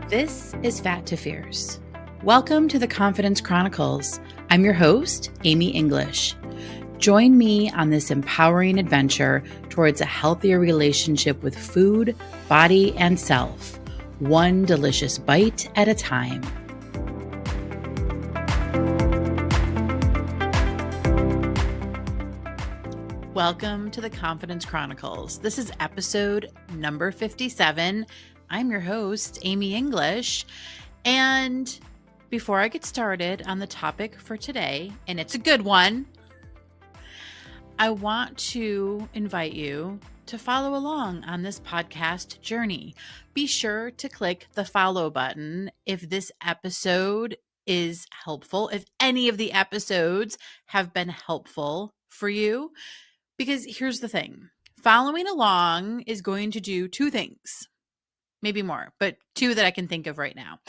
This is Fat2Fierce. Welcome to the Confidence Chronicles. I'm your host, Amy English. Join me on this empowering adventure towards a healthier relationship with food, body, and self, one delicious bite at a time. Welcome to the Confidence Chronicles. This is episode number 57. I'm your host, Amy English. And before I get started on the topic for today, and it's a good one, I want to invite you to follow along on this podcast journey. Be sure to click the follow button if this episode is helpful, if any of the episodes have been helpful for you. Because here's the thing, following along is going to do two things, maybe more, but two that I can think of right now.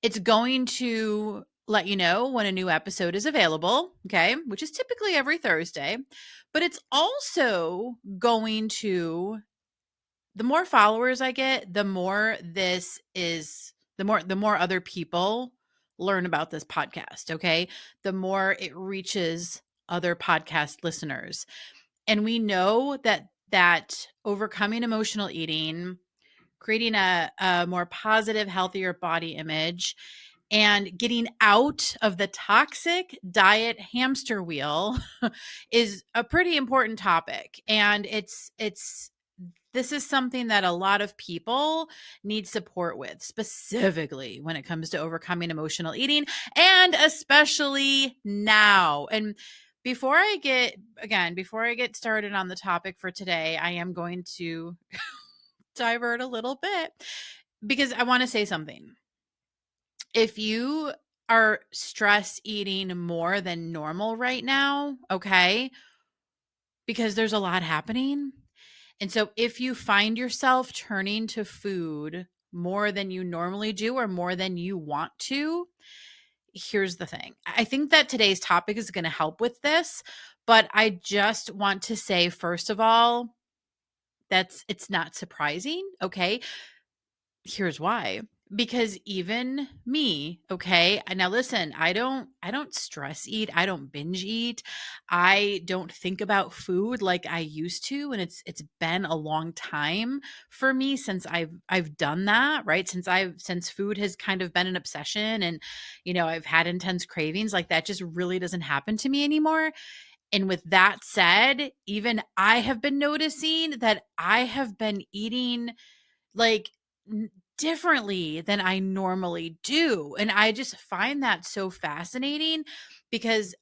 It's going to let you know when a new episode is available, okay, which is typically every Thursday, but it's also going to, the more followers I get, the more other people learn about this podcast, okay? The more it reaches other podcast listeners. And we know that overcoming emotional eating, creating a more positive, healthier body image, and getting out of the toxic diet hamster wheel is a pretty important topic. And this is something that a lot of people need support with, specifically when it comes to overcoming emotional eating, and especially now. And before I get started on the topic for today, I am going to divert a little bit because I want to say something. If you are stress eating more than normal right now, okay, because there's a lot happening. And so if you find yourself turning to food more than you normally do or more than you want to, here's the thing. I think that today's topic is going to help with this, but I just want to say, first of all, it's not surprising, okay? Here's why. Because even me, okay, now listen, I don't stress eat, I don't binge eat, I don't think about food like I used to, and it's been a long time for me since I've done that, right? Since food has kind of been an obsession, and I've had intense cravings, like that just really doesn't happen to me anymore. And with that said, even I have been noticing that I have been eating like differently than I normally do. And I just find that so fascinating because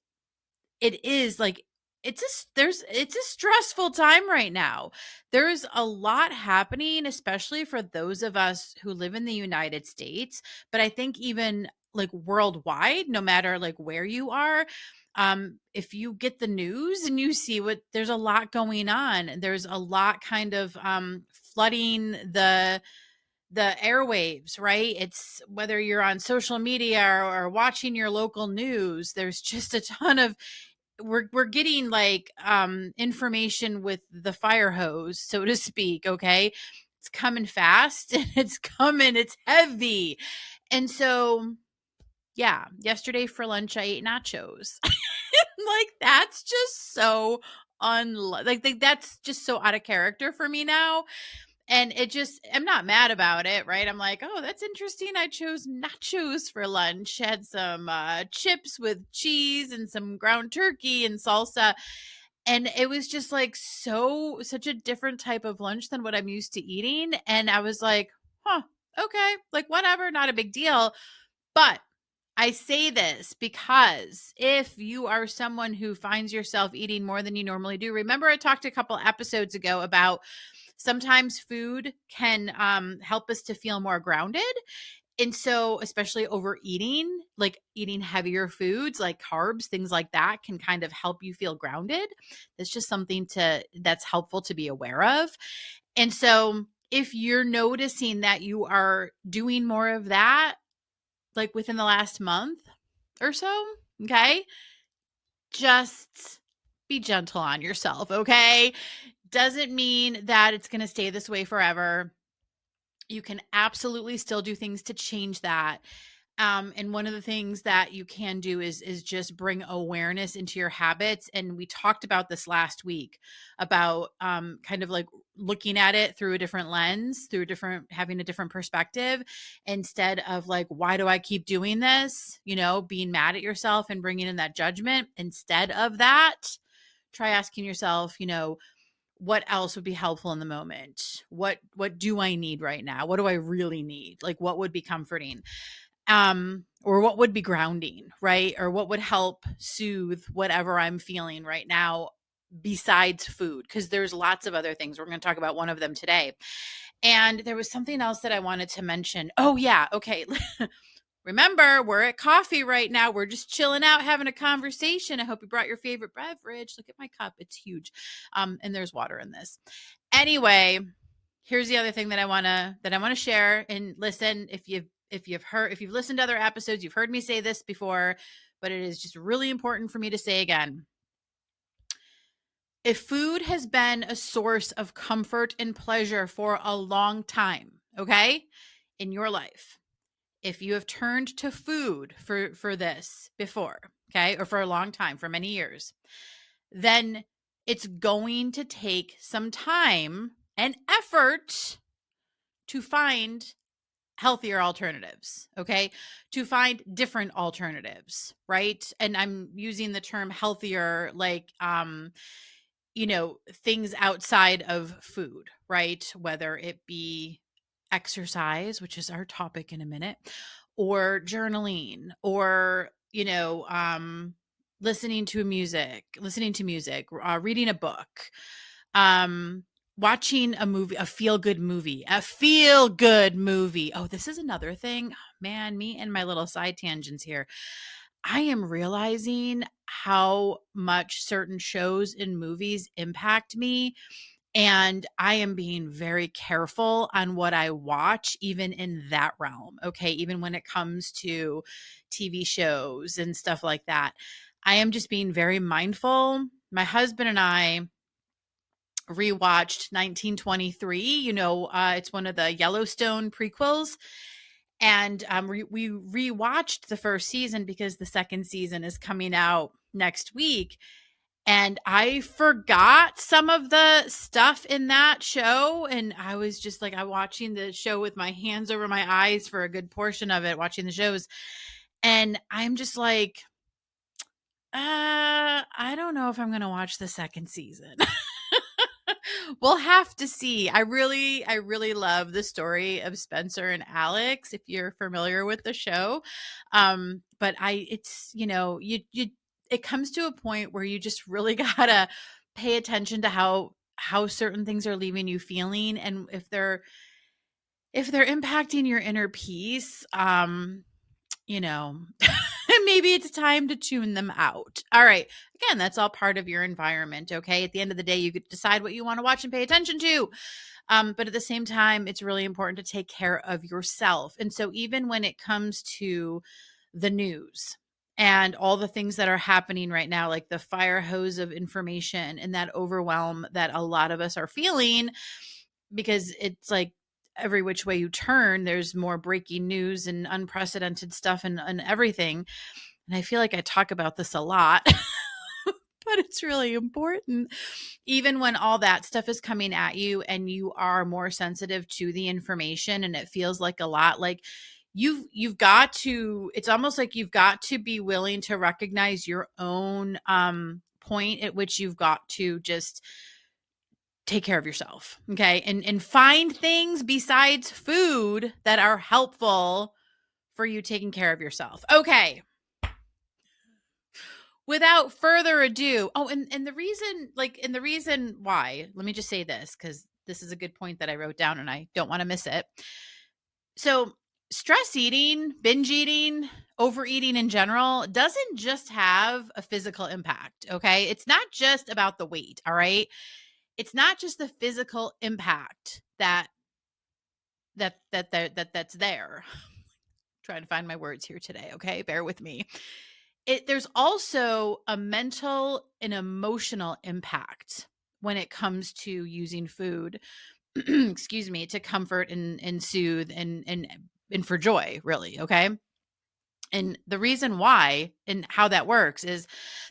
it is like, it's a stressful time right now. There's a lot happening, especially for those of us who live in the United States, but I think even like worldwide, no matter like where you are, if you get the news and you see there's a lot going on. There's a lot kind of flooding the airwaves, right? It's whether you're on social media or watching your local news, there's just a ton of we're getting like information with the fire hose, so to speak, okay? It's coming fast and it's heavy. And so yeah, yesterday for lunch I ate nachos. Like that's just so that's just so out of character for me now. And I'm not mad about it, right? I'm like, oh, that's interesting. I chose nachos for lunch. Had some chips with cheese and some ground turkey and salsa. And it was just like such a different type of lunch than what I'm used to eating. And I was like, huh, okay, like whatever, not a big deal. But I say this because if you are someone who finds yourself eating more than you normally do, remember I talked a couple episodes ago about sometimes food can help us to feel more grounded. And so especially overeating, like eating heavier foods like carbs, things like that can kind of help you feel grounded. It's just something that's helpful to be aware of. And so if you're noticing that you are doing more of that, like within the last month or so, okay, just be gentle on yourself, okay? Doesn't mean that it's going to stay this way forever. You can absolutely still do things to change that. And one of the things that you can do is just bring awareness into your habits. And we talked about this last week about kind of like looking at it through a different lens, having a different perspective, instead of like, why do I keep doing this? Being mad at yourself and bringing in that judgment. Instead of that, try asking yourself, what else would be helpful in the moment? What do I need right now? What do I really need? Like, what would be comforting? Or what would be grounding, right? Or what would help soothe whatever I'm feeling right now besides food? Because there's lots of other things. We're going to talk about one of them today. And there was something else that I wanted to mention. Oh, yeah. Okay. Remember, we're at coffee right now. We're just chilling out, having a conversation. I hope you brought your favorite beverage. Look at my cup. It's huge. And there's water in this. Anyway, here's the other thing that I want to share. And listen, if you've listened to other episodes, you've heard me say this before, but it is just really important for me to say again. If food has been a source of comfort and pleasure for a long time, okay, in your life, if you have turned to food for this before, okay, or for a long time, for many years, then it's going to take some time and effort to find healthier alternatives, okay? To find different alternatives, right? And I'm using the term healthier like things outside of food, right? Whether it be exercise, which is our topic in a minute, or journaling, or listening to music, reading a book, um watching a movie, a feel good movie. Oh, this is another thing. Man, me and my little side tangents here. I am realizing how much certain shows and movies impact me. And I am being very careful on what I watch, even in that realm. Okay. Even when it comes to TV shows and stuff like that, I am just being very mindful. My husband and I rewatched 1923. It's one of the Yellowstone prequels. And we rewatched the first season because the second season is coming out next week. And I forgot some of the stuff in that show. And I was just like, I'm watching the show with my hands over my eyes for a good portion of it, watching the shows. And I'm just like, I don't know if I'm going to watch the second season. We'll have to see. I really love the story of Spencer and Alex, if you're familiar with the show. But it's, it comes to a point where you just really gotta pay attention to how certain things are leaving you feeling, and if they're impacting your inner peace, maybe it's time to tune them out. All right. Again, that's all part of your environment. Okay. At the end of the day, you could decide what you want to watch and pay attention to. But at the same time, it's really important to take care of yourself. And so even when it comes to the news and all the things that are happening right now, like the fire hose of information and that overwhelm that a lot of us are feeling, because it's like, every which way you turn, there's more breaking news and unprecedented stuff and everything. And I feel like I talk about this a lot, but it's really important. Even when all that stuff is coming at you and you are more sensitive to the information and it feels like a lot, like you've got to, it's almost like you've got to be willing to recognize your own point at which you've got to just take care of yourself. Okay. And find things besides food that are helpful for you taking care of yourself. Okay. Without further ado. Oh, and the reason why, let me just say this, because this is a good point that I wrote down and I don't want to miss it. So stress eating, binge eating, overeating in general doesn't just have a physical impact. Okay. It's not just about the weight. All right. It's not just the physical impact that's there. Trying to find my words here today. Okay. Bear with me. There's also a mental and emotional impact when it comes to using food excuse me, to comfort and soothe and for joy, really. Okay. And the reason why and how that works is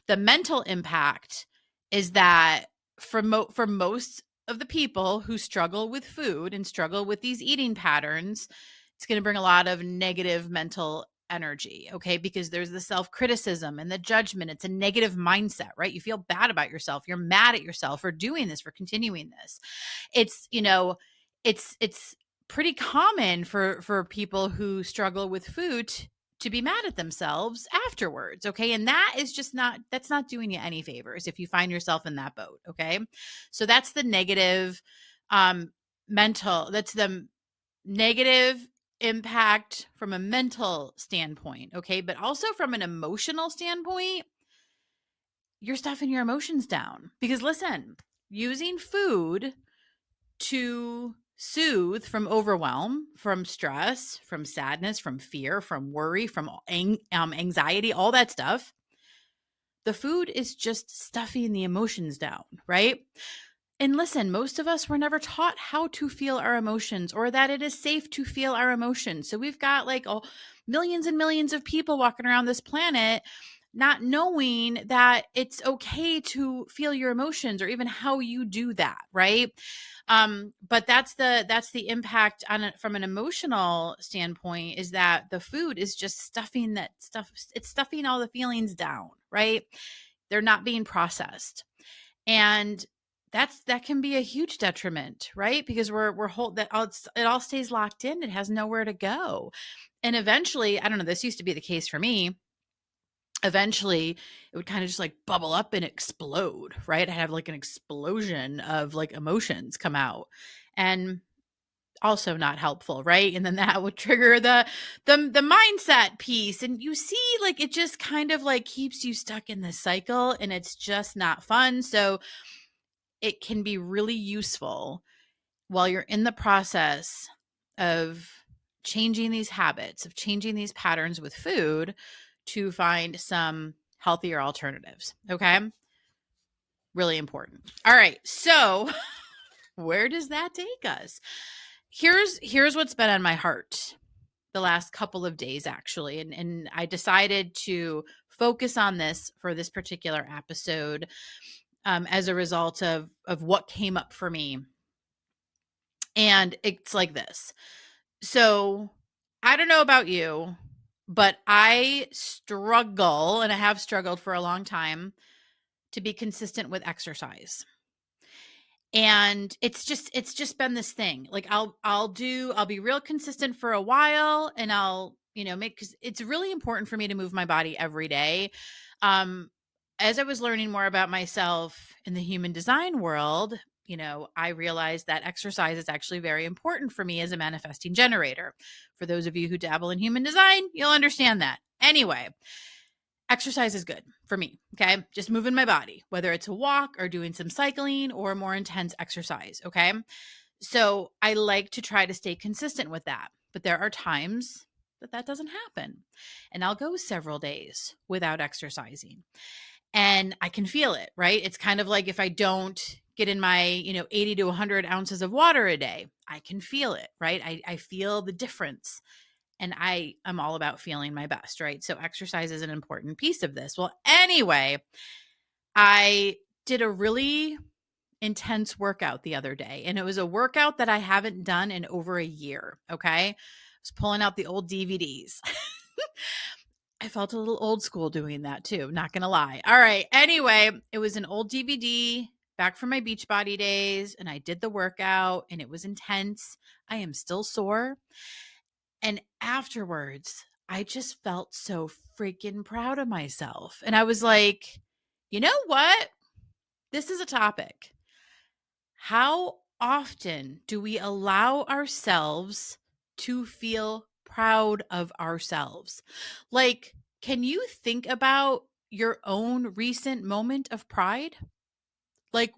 the mental impact is that for most of the people who struggle with food and struggle with these eating patterns, it's going to bring a lot of negative mental energy, okay? Because there's the self-criticism and the judgment. It's a negative mindset, right? You feel bad about yourself. You're mad at yourself for doing this, for continuing this. It's, it's pretty common for people who struggle with food to be mad at themselves afterwards, okay? And that is just that's not doing you any favors if you find yourself in that boat, okay? So that's the negative that's the negative impact from a mental standpoint, okay? But also from an emotional standpoint, you're stuffing your emotions down. Because listen, using food to soothe from overwhelm, from stress, from sadness, from fear, from worry, from anxiety, all that stuff, the food is just stuffing the emotions down, right? And listen, most of us were never taught how to feel our emotions or that it is safe to feel our emotions. So we've got like millions and millions of people walking around this planet not knowing that it's okay to feel your emotions or even how you do that, right? But that's the impact on it from an emotional standpoint, is that the food is just stuffing that stuff. It's stuffing all the feelings down, right? They're not being processed. And that can be a huge detriment, right? Because it all stays locked in. It has nowhere to go. And eventually, I don't know, this used to be the case for me. Eventually it would kind of just like bubble up and explode, right? I have like an explosion of like emotions come out, and also not helpful, right? And then that would trigger the mindset piece, and you see, like, it just kind of like keeps you stuck in this cycle, and it's just not fun. So it can be really useful while you're in the process of changing these habits, of changing these patterns with food, to find some healthier alternatives. Okay. Really important. All right. So where does that take us? Here's what's been on my heart the last couple of days, actually. And I decided to focus on this for this particular episode as a result of what came up for me. And it's like this. So I don't know about you, but I struggle, and I have struggled for a long time, to be consistent with exercise. And it's just been this thing. Like I'll be real consistent for a while, and I'll, cuz it's really important for me to move my body every day. Um as I was learning more about myself in the human design world, I realized that exercise is actually very important for me as a manifesting generator. For those of you who dabble in human design, you'll understand that. Anyway, exercise is good for me. Okay. Just moving my body, whether it's a walk or doing some cycling or more intense exercise. Okay. So I like to try to stay consistent with that. But there are times that doesn't happen. And I'll go several days without exercising. And I can feel it, right? It's kind of like if I don't get in my, 80 to 100 ounces of water a day, I can feel it, right? I feel the difference. And I am all about feeling my best, right? So exercise is an important piece of this. Well, anyway, I did a really intense workout the other day, and it was a workout that I haven't done in over a year. Okay. I was pulling out the old DVDs. I felt a little old school doing that too, not going to lie. All right. Anyway, it was an old DVD back from my Beachbody days, and I did the workout, and it was intense. I am still sore. And afterwards, I just felt so freaking proud of myself. And I was like, you know what? This is a topic. How often do we allow ourselves to feel proud of ourselves? Like, can you think about your own recent moment of pride? Like,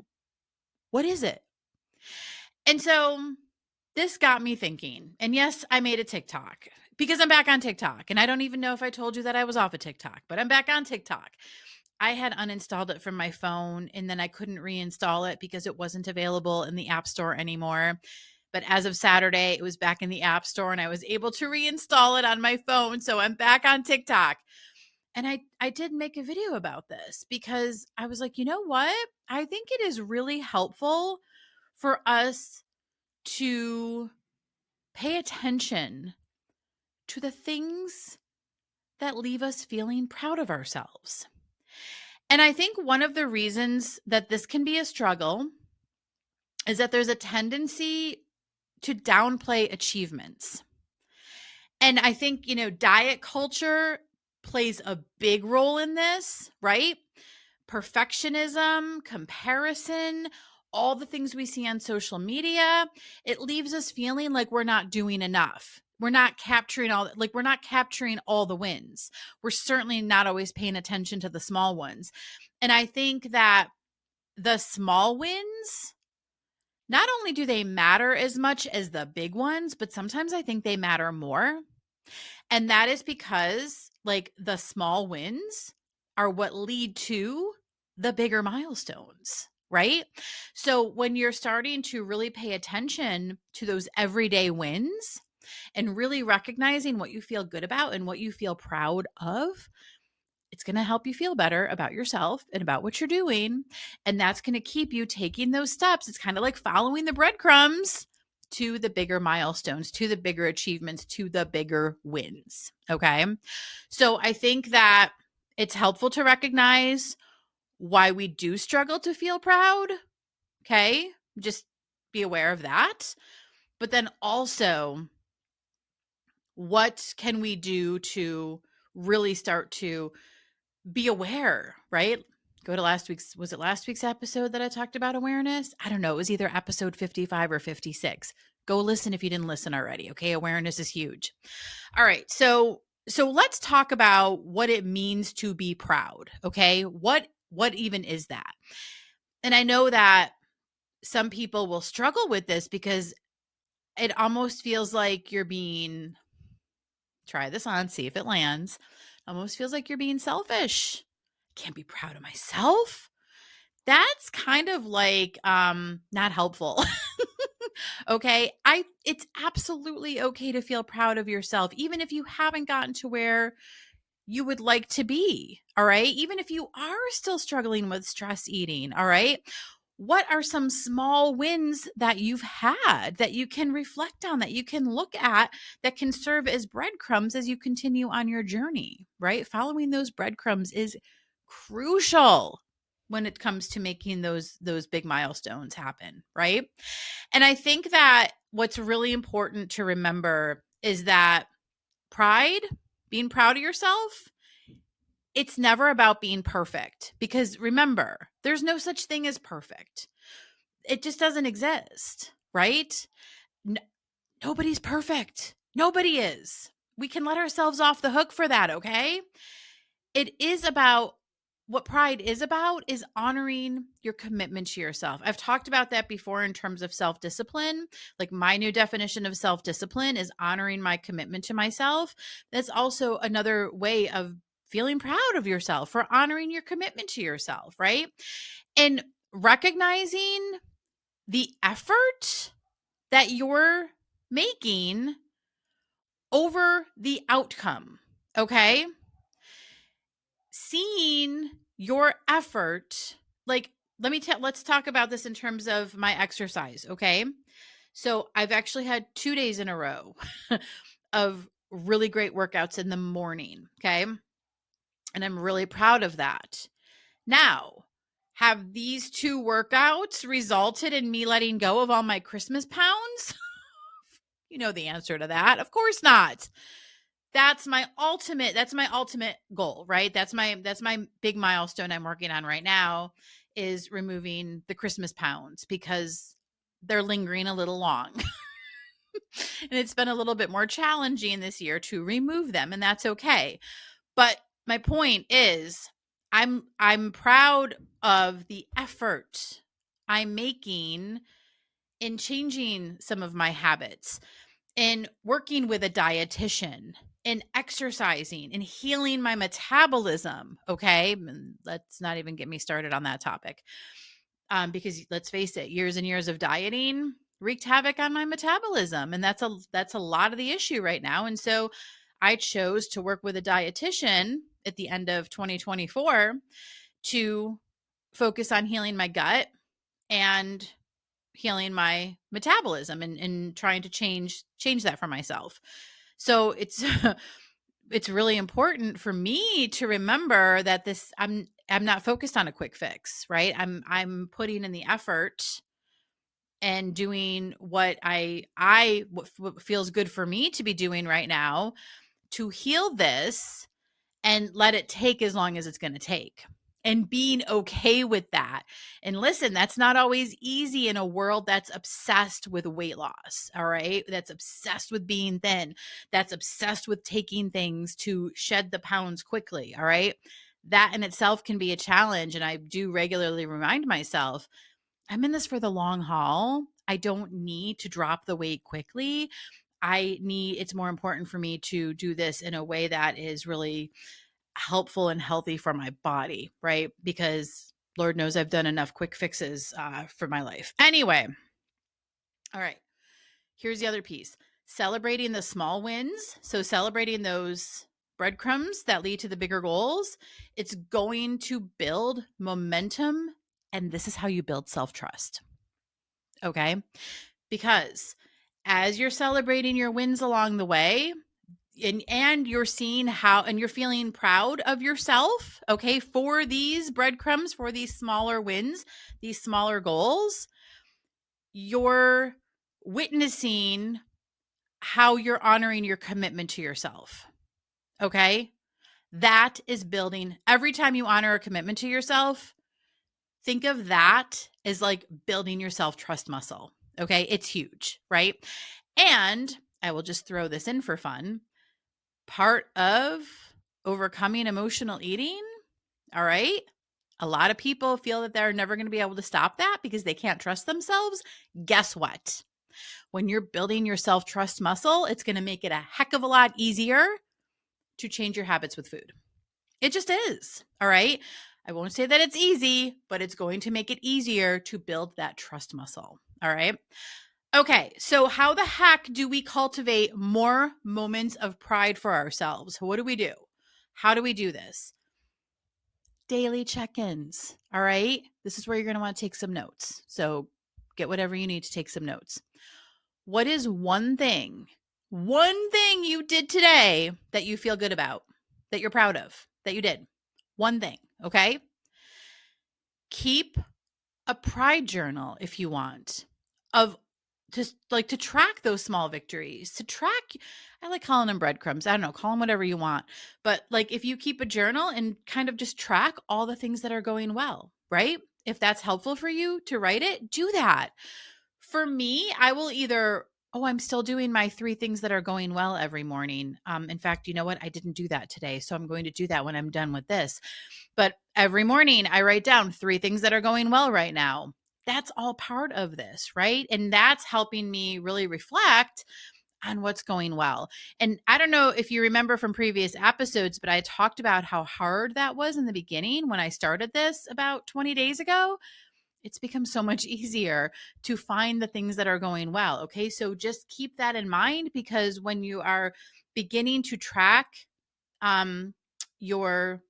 what is it? And so this got me thinking. And yes, I made a TikTok because I'm back on TikTok. And I don't even know if I told you that I was off of TikTok, but I'm back on TikTok. I had uninstalled it from my phone and then I couldn't reinstall it because it wasn't available in the App Store anymore. But as of Saturday, it was back in the App Store and I was able to reinstall it on my phone. So I'm back on TikTok. And I did make a video about this because I was like, you know what? I think it is really helpful for us to pay attention to the things that leave us feeling proud of ourselves. And I think one of the reasons that this can be a struggle is that there's a tendency to downplay achievements. And I think, diet culture plays a big role in this, right? Perfectionism, comparison, all the things we see on social media, it leaves us feeling like we're not doing enough. We're not capturing all the wins. We're certainly not always paying attention to the small ones. And I think that the small wins, not only do they matter as much as the big ones, but sometimes I think they matter more. And that is because the small wins are what lead to the bigger milestones, right? So when you're starting to really pay attention to those everyday wins and really recognizing what you feel good about and what you feel proud of, it's going to help you feel better about yourself and about what you're doing. And that's going to keep you taking those steps. It's kind of like following the breadcrumbs to the bigger milestones, to the bigger achievements, to the bigger wins. Okay. So I think that it's helpful to recognize why we do struggle to feel proud. Okay. Just be aware of that. But then also, what can we do to really start to be aware, right? Go to was it last week's episode that I talked about awareness? I don't know. It was either episode 55 or 56. Go listen if you didn't listen already. Okay. Awareness is huge. All right. So let's talk about what it means to be proud. Okay. What even is that? And I know that some people will struggle with this because it almost feels like you're being, try this on, see if it lands. Almost feels like you're being selfish. Can't be proud of myself. That's kind of not helpful. Okay. It's absolutely okay to feel proud of yourself, even if you haven't gotten to where you would like to be. All right. Even if you are still struggling with stress eating. All right. What are some small wins that you've had that you can reflect on, that you can look at, that can serve as breadcrumbs as you continue on your journey, right? Following those breadcrumbs is crucial when it comes to making those big milestones happen, right? And I think that what's really important to remember is that pride, being proud of yourself, it's never about being perfect, because remember, there's no such thing as perfect. It just doesn't exist, right? Nobody's perfect. Nobody is. We can let ourselves off the hook for that, okay? It is about, what pride is about is honoring your commitment to yourself. I've talked about that before in terms of self-discipline. Like, my new definition of self-discipline is honoring my commitment to myself. That's also another way of feeling proud of yourself, for honoring your commitment to yourself, right? And recognizing the effort that you're making over the outcome, okay? Seeing your effort, let's talk about this in terms of my exercise, okay? So I've actually had 2 days in a row of really great workouts in the morning, okay? And I'm really proud of that. Now, have these 2 workouts resulted in me letting go of all my Christmas pounds? You know the answer to that. Of course not. That's my ultimate goal, right? That's my big milestone I'm working on right now, is removing the Christmas pounds, because they're lingering a little long. And it's been a little bit more challenging this year to remove them, and that's okay. But my point is, I'm proud of the effort I'm making in changing some of my habits, in working with a dietitian, and exercising and healing my metabolism. Okay. And let's not even get me started on that topic. Because let's face it, years and years of dieting wreaked havoc on my metabolism. And that's a lot of the issue right now. And so I chose to work with a dietitian at the end of 2024 to focus on healing my gut and healing my metabolism and trying to change that for myself. So it's it's really important for me to remember that I'm not focused on a quick fix, right? I'm putting in the effort and doing what what feels good for me to be doing right now to heal this and let it take as long as it's going to take. And being okay with that. And listen, that's not always easy in a world that's obsessed with weight loss. All right. That's obsessed with being thin. That's obsessed with taking things to shed the pounds quickly. All right. That in itself can be a challenge. And I do regularly remind myself, I'm in this for the long haul. I don't need to drop the weight quickly. It's more important for me to do this in a way that is really helpful and healthy for my body, right? Because Lord knows I've done enough quick fixes for my life. Anyway, all right, here's the other piece. Celebrating the small wins. So celebrating those breadcrumbs that lead to the bigger goals. It's going to build momentum. And this is how you build self-trust. Okay? Because as you're celebrating your wins along the way, and you're seeing how, and you're feeling proud of yourself, okay, for these breadcrumbs, for these smaller wins, these smaller goals, you're witnessing how you're honoring your commitment to yourself, okay? That is building. Every time you honor a commitment to yourself, think of that as like building your self-trust muscle, okay? It's huge, right? And I will just throw this in for fun. Part of overcoming emotional eating, all right? A lot of people feel that they're never going to be able to stop that because they can't trust themselves. Guess what? When you're building your self-trust muscle, it's going to make it a heck of a lot easier to change your habits with food. It just is, all right? I won't say that it's easy, but it's going to make it easier to build that trust muscle, all right? Okay, so how the heck do we cultivate more moments of pride for ourselves? What do we do? How do we do this? Daily check-ins, all right? This is where you're going to want to take some notes. So get whatever you need to take some notes. What is one thing you did today that you feel good about, that you're proud of, that you did? One thing, okay? Keep a pride journal if you want of just like to track those small victories, to track, I like calling them breadcrumbs. I don't know, call them whatever you want. But like if you keep a journal and kind of just track all the things that are going well, right? If that's helpful for you to write it, do that. For me, I will either, I'm still doing my 3 things that are going well every morning. In fact, you know what? I didn't do that today. So I'm going to do that when I'm done with this. But every morning I write down 3 things that are going well right now. That's all part of this, right? And that's helping me really reflect on what's going well. And I don't know if you remember from previous episodes, but I talked about how hard that was in the beginning when I started this about 20 days ago. It's become so much easier to find the things that are going well. Okay. So just keep that in mind, because when you are beginning to track your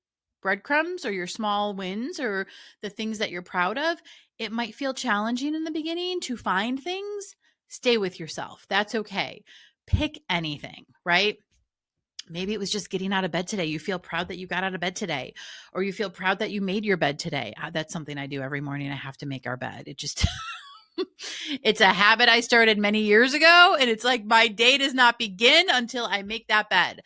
breadcrumbs or your small wins or the things that you're proud of, it might feel challenging in the beginning to find things. Stay with yourself. That's okay. Pick anything, right? Maybe it was just getting out of bed today. You feel proud that you got out of bed today, or you feel proud that you made your bed today. That's something I do every morning. I have to make our bed. It just, it's a habit I started many years ago. And it's like my day does not begin until I make that bed.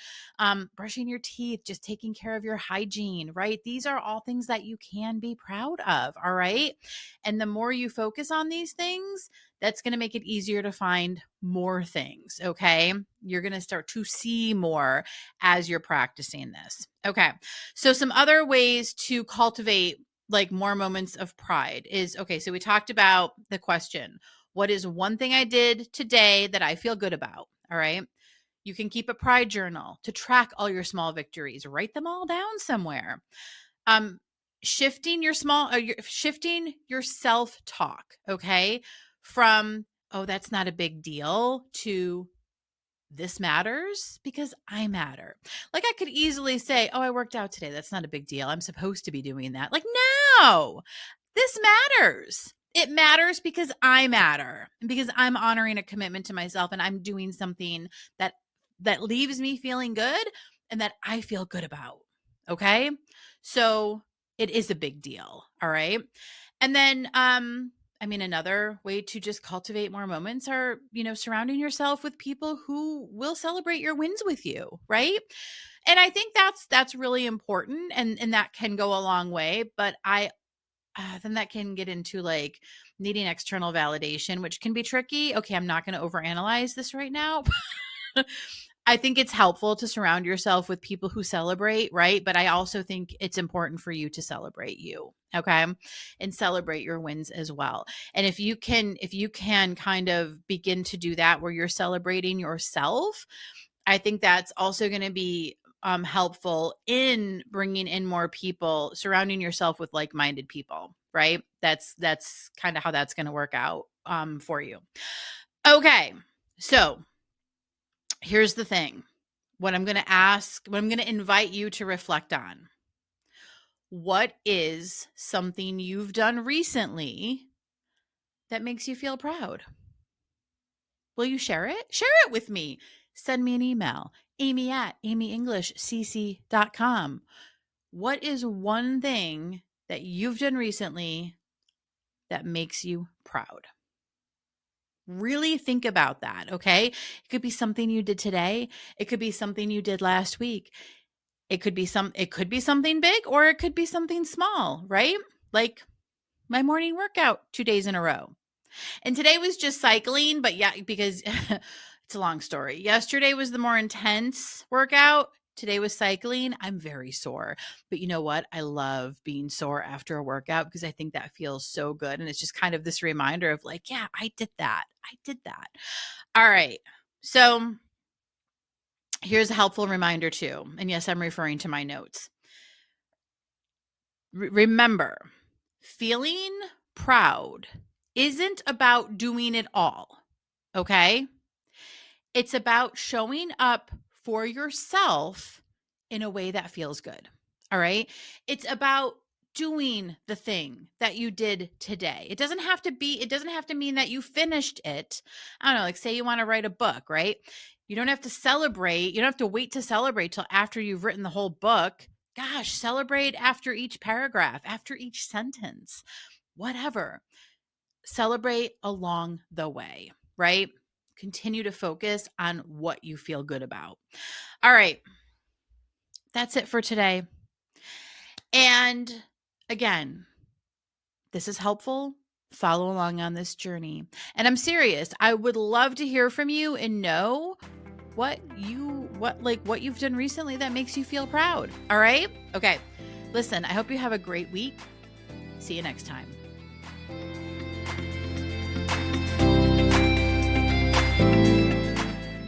Brushing your teeth, just taking care of your hygiene, right? These are all things that you can be proud of. All right. And the more you focus on these things, that's going to make it easier to find more things. Okay. You're going to start to see more as you're practicing this. Okay. So some other ways to cultivate like more moments of pride is, okay, so we talked about the question, what is one thing I did today that I feel good about? All right. You can keep a pride journal to track all your small victories. Write them all down somewhere. Shifting your self-talk, okay? From, oh, that's not a big deal, to this matters because I matter. Like, I could easily say, oh, I worked out today. That's not a big deal. I'm supposed to be doing that. Like, no, this matters. It matters because I matter and because I'm honoring a commitment to myself and I'm doing something that leaves me feeling good and that I feel good about. Okay. So it is a big deal. All right. And then, another way to just cultivate more moments are, surrounding yourself with people who will celebrate your wins with you. Right. And I think that's really important, and that can go a long way, but then that can get into like needing external validation, which can be tricky. Okay. I'm not going to overanalyze this right now. I think it's helpful to surround yourself with people who celebrate, right? But I also think it's important for you to celebrate you, okay? And celebrate your wins as well. And if you can kind of begin to do that where you're celebrating yourself, I think that's also going to be helpful in bringing in more people, surrounding yourself with like-minded people, right? That's kind of how that's going to work out for you. Okay, so here's the thing. What I'm going to invite you to reflect on. What is something you've done recently that makes you feel proud? Will you share it? Share it with me. Send me an email, amy@amyenglishcc.com. What is one thing that you've done recently that makes you proud? Really think about that, okay? It could be something you did today. It could be something you did last week. It could be something big, or it could be something small, right? Like my morning workout 2 days in a row. And today was just cycling, but yeah, because it's a long story. Yesterday was the more intense workout. Today was cycling. I'm very sore, but you know what? I love being sore after a workout because I think that feels so good. And it's just kind of this reminder of like, yeah, I did that. All right. So here's a helpful reminder too. And yes, I'm referring to my notes. Remember, feeling proud isn't about doing it all, okay? It's about showing up for yourself in a way that feels good, all right? It's about doing the thing that you did today. It doesn't have to mean that you finished it. I don't know, like say you want to write a book, right? You don't have to celebrate. You don't have to wait to celebrate till after you've written the whole book. Gosh, celebrate after each paragraph, after each sentence, whatever. Celebrate along the way, right? Continue to focus on what you feel good about. All right. That's it for today. And again, this is helpful. Follow along on this journey. And I'm serious. I would love to hear from you and know what you've done recently that makes you feel proud. All right? Okay. Listen, I hope you have a great week. See you next time.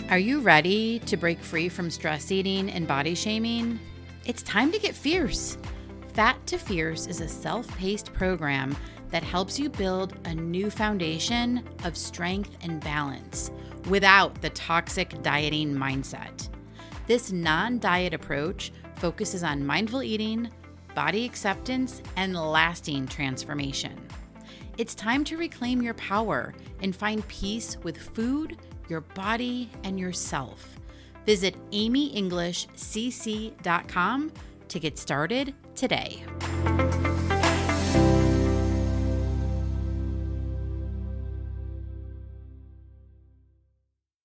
Are you ready to break free from stress eating and body shaming? It's time to get fierce. Fat2Fierce is a self-paced program that helps you build a new foundation of strength and balance without the toxic dieting mindset. This non-diet approach focuses on mindful eating, body acceptance, and lasting transformation. It's time to reclaim your power and find peace with food, your body, and yourself. Visit amyenglishcc.com to get started today.